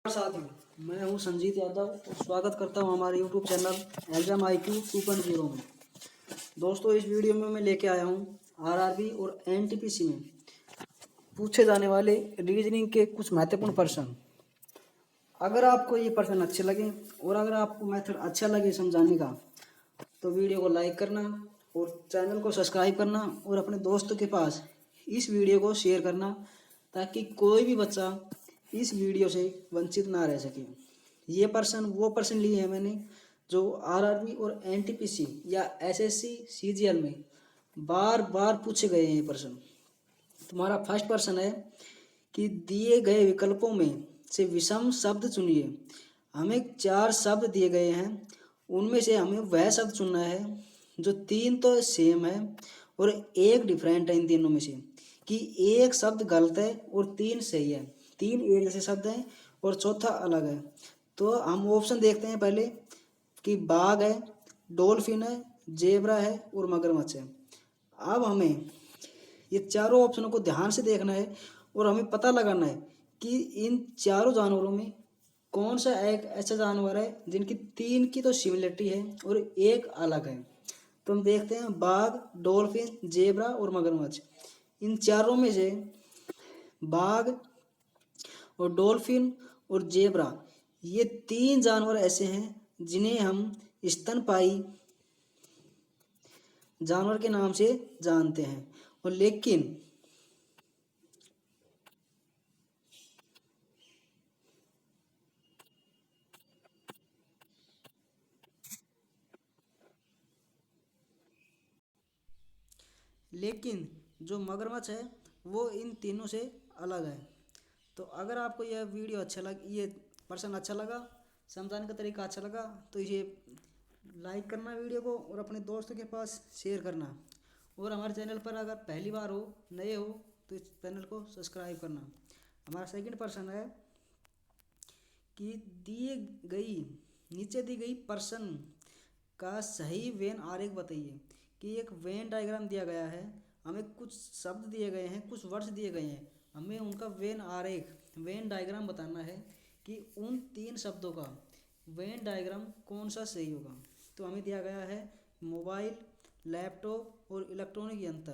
साथियों, मैं हूं संजीत यादव और स्वागत करता हूं हमारे यूट्यूब चैनल एग्जाम IQ 2.0 में। दोस्तों, इस वीडियो में मैं लेके आया हूं आरआरबी और एनटीपीसी में पूछे जाने वाले रीजनिंग के कुछ महत्वपूर्ण प्रश्न। अगर आपको ये प्रश्न अच्छे लगे और अगर आपको मेथड अच्छा लगे समझाने का, तो वीडियो को लाइक करना और चैनल को सब्सक्राइब करना और अपने दोस्तों के पास इस वीडियो को शेयर करना, ताकि कोई भी बच्चा इस वीडियो से वंचित ना रह सके। ये प्रश्न वो प्रश्न लिए हैं मैंने जो आरआरबी और एनटीपीसी या एसएससी सीजीएल में बार बार पूछे गए हैं। ये प्रश्न तुम्हारा फर्स्ट प्रश्न है कि दिए गए विकल्पों में से विषम शब्द चुनिए। हमें 4 शब्द दिए गए हैं, उनमें से हमें वह शब्द चुनना है जो 3 तो सेम है और एक डिफरेंट है। इन तीनों में से कि एक शब्द गलत है और 3 सही है। 3 एक जैसे शब्द हैं और चौथा अलग है। तो हम ऑप्शन देखते हैं पहले कि बाघ है, डॉल्फिन है, जेब्रा है और मगरमच्छ है। अब हमें ये चारों ऑप्शनों को ध्यान से देखना है और हमें पता लगाना है कि इन चारों जानवरों में कौन सा एक ऐसा जानवर है जिनकी 3 की तो सिमिलरिटी है और एक अलग है। तो हम देखते हैं बाघ, डॉल्फिन, जेब्रा और मगरमच्छ। इन चारों में से बाघ और डॉल्फिन और जेब्रा, ये 3 जानवर ऐसे हैं जिन्हें हम स्तनपायी जानवर के नाम से जानते हैं। और लेकिन जो मगरमच्छ है वो इन तीनों से अलग है। तो अगर आपको यह वीडियो ये प्रश्न अच्छा लगा, समझाने का तरीका अच्छा लगा, तो इसे लाइक करना वीडियो को और अपने दोस्तों के पास शेयर करना। और हमारे चैनल पर अगर पहली बार हो, नए हो, तो इस चैनल को सब्सक्राइब करना। हमारा सेकंड प्रश्न है कि नीचे दी गई प्रश्न का सही वेन आरेख बताइए। कि एक वेन डायग्राम दिया गया है, हमें कुछ शब्द दिए गए हैं, कुछ वर्ड्स दिए गए हैं, हमें उनका वेन डायग्राम बताना है कि उन 3 शब्दों का वेन डायग्राम कौन सा सही होगा। तो हमें दिया गया है मोबाइल, लैपटॉप और इलेक्ट्रॉनिक यंत्र।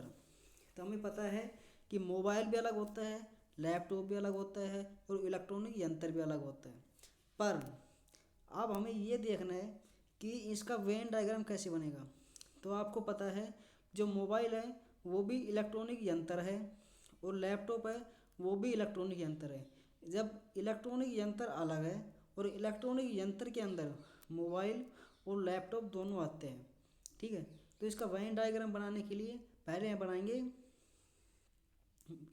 तो हमें पता है कि मोबाइल भी अलग होता है, लैपटॉप भी अलग होता है और इलेक्ट्रॉनिक यंत्र भी अलग होता है। पर अब हमें ये देखना है कि इसका वेन डायग्राम कैसे बनेगा। तो आपको पता है जो मोबाइल है वो भी इलेक्ट्रॉनिक यंत्र है और लैपटॉप है वो भी इलेक्ट्रॉनिक यंत्र है। जब इलेक्ट्रॉनिक यंत्र अलग है और इलेक्ट्रॉनिक यंत्र के अंदर मोबाइल और लैपटॉप दोनों आते हैं, ठीक है। तो इसका वेन डायग्राम बनाने के लिए पहले बनाएंगे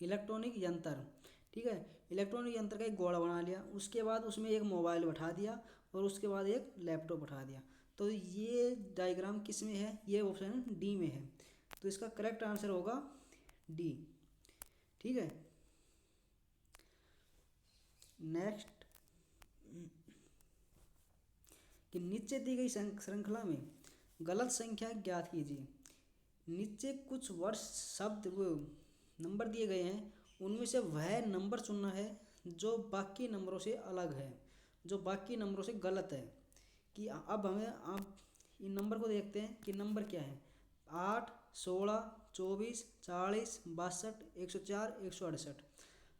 इलेक्ट्रॉनिक यंत्र, ठीक है। इलेक्ट्रॉनिक यंत्र का एक गोला बना लिया, उसके बाद उसमें एक मोबाइल बैठा दिया और उसके बाद एक लैपटॉप बैठा दिया। तो ये डायग्राम किस में है? ये ऑप्शन डी में है। तो इसका करेक्ट आंसर होगा डी, ठीक है। नेक्स्ट कि नीचे दी गई श्रृंखला में गलत संख्या ज्ञात कीजिए। नीचे कुछ वर्ड शब्द वो नंबर दिए गए हैं, उनमें से वह नंबर चुनना है जो बाकी नंबरों से अलग है, जो बाकी नंबरों से गलत है। कि अब हमें आप इन नंबर को देखते हैं कि नंबर क्या है। 8, 16, 24, 40, 62, 104, 168।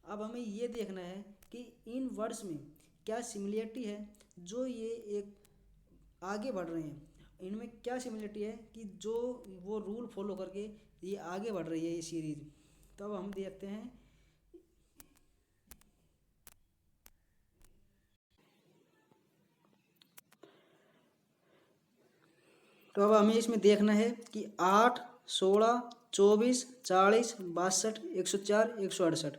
अब हमें ये देखना है कि इन वर्ड्स में क्या सिमिलरिटी है, जो ये एक आगे बढ़ रहे हैं, इनमें क्या सिमिलरिटी है कि जो वो रूल फॉलो करके ये आगे बढ़ रही है ये सीरीज। तो अब हम देखते हैं तो अब हमें इसमें देखना है कि 8, 16, 24, 40, 62, 104, 168।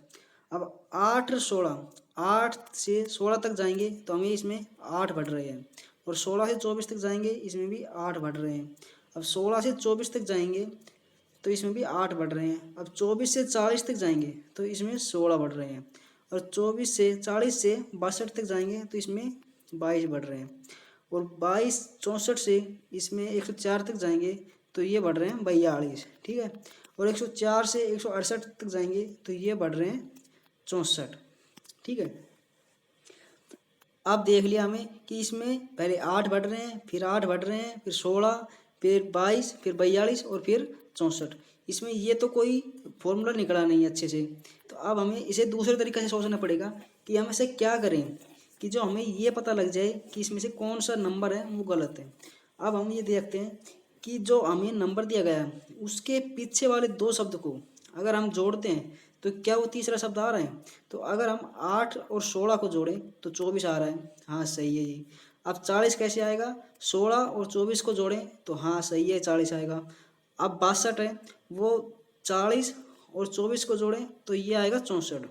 अब 8 और 16, 8 से 16 तक जाएंगे तो हमें इसमें 8 बढ़ रहे हैं और 16 से 24 तक जाएंगे इसमें भी 8 बढ़ रहे हैं। अब 16 से 24 तक जाएंगे तो इसमें भी 8 बढ़ रहे हैं। अब 24 से 40 तक जाएंगे तो इसमें 16 बढ़ रहे हैं और 40 से 62 तक जाएंगे तो इसमें 22 बढ़ रहे हैं और 22 64 से इसमें 104 तक जाएंगे तो ये बढ़ रहे हैं 42, ठीक है। और 104 से 168 तक जाएंगे तो ये बढ़ रहे हैं 64, ठीक है। अब देख लिया हमें कि इसमें पहले 8 बढ़ रहे हैं, फिर 8 बढ़ रहे हैं, फिर 16, फिर 22, फिर 42 और फिर 64। इसमें ये तो कोई फॉर्मूला निकला नहीं अच्छे से। तो अब हमें इसे दूसरे तरीके से सोचना पड़ेगा कि हम इसे क्या करें कि जो हमें ये पता लग जाए कि इसमें से कौन सा नंबर है वो गलत है। अब हम ये देखते हैं कि जो हमें नंबर दिया गया है उसके पीछे वाले दो शब्द को अगर हम जोड़ते हैं तो क्या वो तीसरा शब्द आ रहा है। तो अगर हम 8 और 16 को जोड़ें तो 24 आ रहा है, हाँ सही है जी। अब 40 कैसे आएगा, 16 और 24 को जोड़ें तो हाँ सही है 40 आएगा। अब 62 है, वो 40 और 24 को जोड़ें तो ये आएगा 64।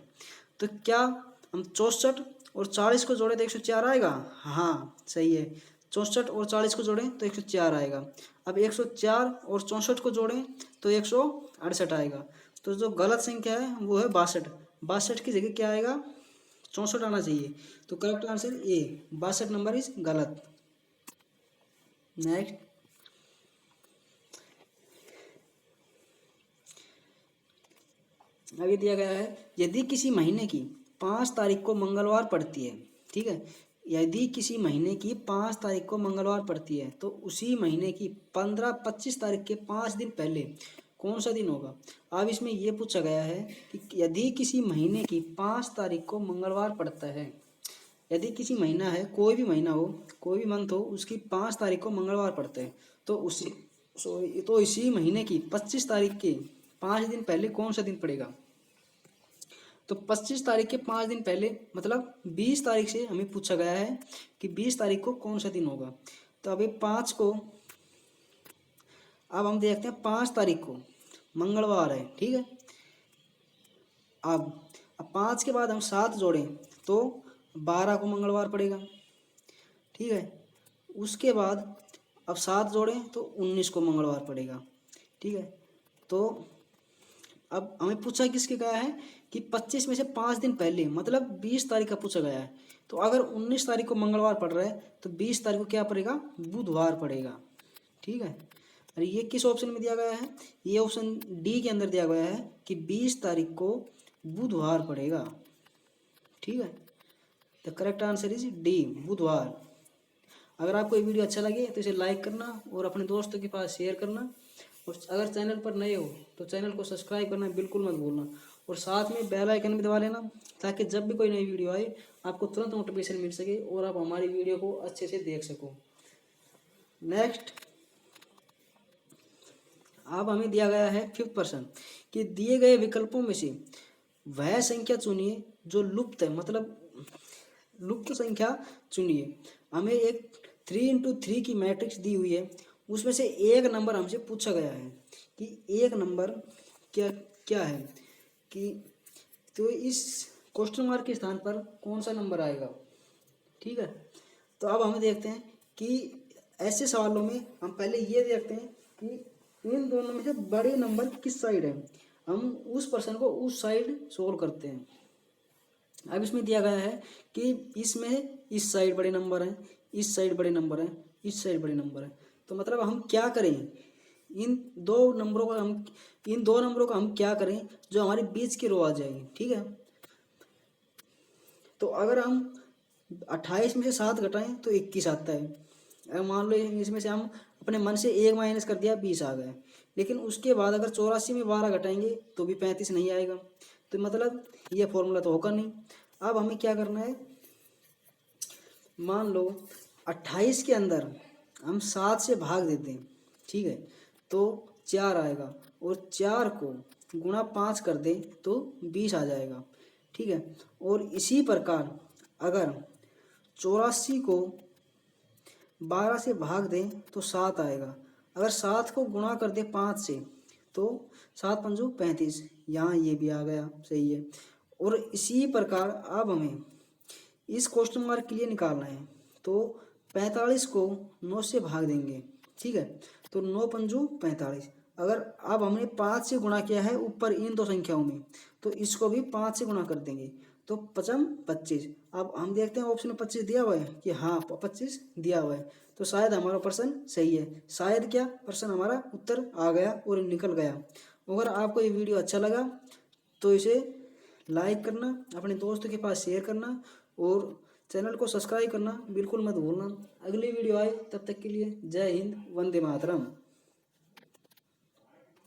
तो क्या हम 64 और 40 को जोड़ें तो 104 आएगा, हाँ सही है। 64 और 40 को जोड़ें तो 104 आएगा। अब 104 और 64 को जोड़ें तो 168 आएगा। तो जो गलत संख्या है वो है 62। 62 की जगह क्या आएगा, 64 आना चाहिए। तो correct answer A, 62 number is गलत। नेक्स्ट, आगे दिया गया है यदि किसी महीने की 5 तारीख को मंगलवार पड़ती है, ठीक है, यदि किसी महीने की 5 तारीख को मंगलवार पड़ती है तो उसी महीने की 15-25 तारीख के 5 दिन पहले कौन सा दिन होगा। अब इसमें ये पूछा गया है कि यदि किसी महीने की 5 तारीख को मंगलवार पड़ता है, यदि किसी महीना है, कोई भी महीना हो, कोई भी मंथ हो, उसकी 5 तारीख को मंगलवार पड़ता है तो इसी महीने की 25 तारीख के 5 दिन पहले कौन सा दिन पड़ेगा। तो 25 तारीख के 5 दिन पहले मतलब 20 तारीख से हमें पूछा गया है कि 20 तारीख को कौन सा दिन होगा। तो अभी 5 को, अब हम देखते हैं 5 तारीख को मंगलवार है, ठीक है। अब 5 के बाद हम 7 जोड़ें तो 12 को मंगलवार पड़ेगा, ठीक है। उसके बाद अब 7 जोड़ें तो 19 को मंगलवार पड़ेगा, ठीक है। तो अब हमें पूछा किसके गया है कि 25 में से 5 दिन पहले मतलब 20 तारीख का पूछा गया है। तो अगर 19 तारीख को मंगलवार पड़ रहा है तो 20 तारीख को क्या पड़ेगा, बुधवार पड़ेगा, ठीक है। अरे ये किस ऑप्शन में दिया गया है, ये ऑप्शन डी के अंदर दिया गया है कि 20 तारीख को बुधवार पड़ेगा, ठीक है। The correct answer is D, बुधवार। अगर आपको ये वीडियो अच्छा लगे तो इसे लाइक करना और अपने दोस्तों के पास शेयर करना, और अगर चैनल पर नए हो तो चैनल को सब्सक्राइब करना बिल्कुल मत भूलना, और साथ में बेल आइकन भी दबा लेना ताकि जब भी कोई नई वीडियो आए आपको तुरंत नोटिफिकेशन मिल सके और आप हमारी वीडियो को अच्छे से देख सको। नेक्स्ट, अब हमें दिया गया है 5th प्रश्न कि दिए गए विकल्पों में से वह संख्या चुनिए जो लुप्त है, मतलब लुप्त संख्या चुनिए। हमें एक 3x3 की मैट्रिक्स दी हुई है, उसमें से एक नंबर हमसे पूछा गया है कि एक नंबर क्या क्या है, कि तो इस क्वेश्चन मार्क के स्थान पर कौन सा नंबर आएगा, ठीक है। तो अब हमें देखते हैं कि ऐसे सवालों में हम पहले ये देखते हैं कि इन दोनों में से बड़े नंबर किस साइड है, हम उस प्रश्न को उस साइड सोल्व करते हैं। अब इसमें दिया गया है कि इसमें इस साइड बड़े नंबर हैं, इस साइड बड़े नंबर हैं, इस साइड बड़े नंबर हैं। तो मतलब हम क्या करें, इन दो नंबरों का हम क्या करें जो हमारे बीच की रो आ जाएगी, ठीक है। तो अगर हम 28 में से 7 घटाएं तो 21 आता है। अगर मान लो इसमें से हम अपने मन से 1 माइनस कर दिया, 20 आ गए। लेकिन उसके बाद अगर 84 में 12 घटाएंगे तो भी 35 नहीं आएगा, तो मतलब ये फॉर्मूला तो होगा नहीं। अब हमें क्या करना है, मान लो 28 के अंदर हम 7 से भाग देते हैं, ठीक है, तो 4 आएगा, और 4 को गुणा 5 कर दें तो 20 आ जाएगा, ठीक है। और इसी प्रकार अगर 84 को 12 से भाग दें तो 7 आएगा, अगर 7 को गुणा कर दें 5 से तो 7 पंजू 35, यहाँ ये भी आ गया, सही है। और इसी प्रकार अब हमें इस क्वेश्चन मार्क के लिए निकालना है, तो 45 को 9 से भाग देंगे, ठीक है, तो 9 पंजू 45। अगर अब हमने 5 से गुणा किया है ऊपर इन दो संख्याओं में, तो इसको भी 5 से गुणा कर देंगे तो 5 25। अब हम देखते हैं ऑप्शन में 25 दिया हुआ है कि हाँ 25 दिया हुआ है, तो शायद हमारा प्रश्न सही है। शायद क्या, प्रश्न हमारा उत्तर आ गया और निकल गया। अगर आपको ये वीडियो अच्छा लगा तो इसे लाइक करना, अपने दोस्तों के पास शेयर करना, और चैनल को सब्सक्राइब करना बिल्कुल मत भूलना। अगली वीडियो आए तब तक के लिए जय हिंद, वंदे मातरम।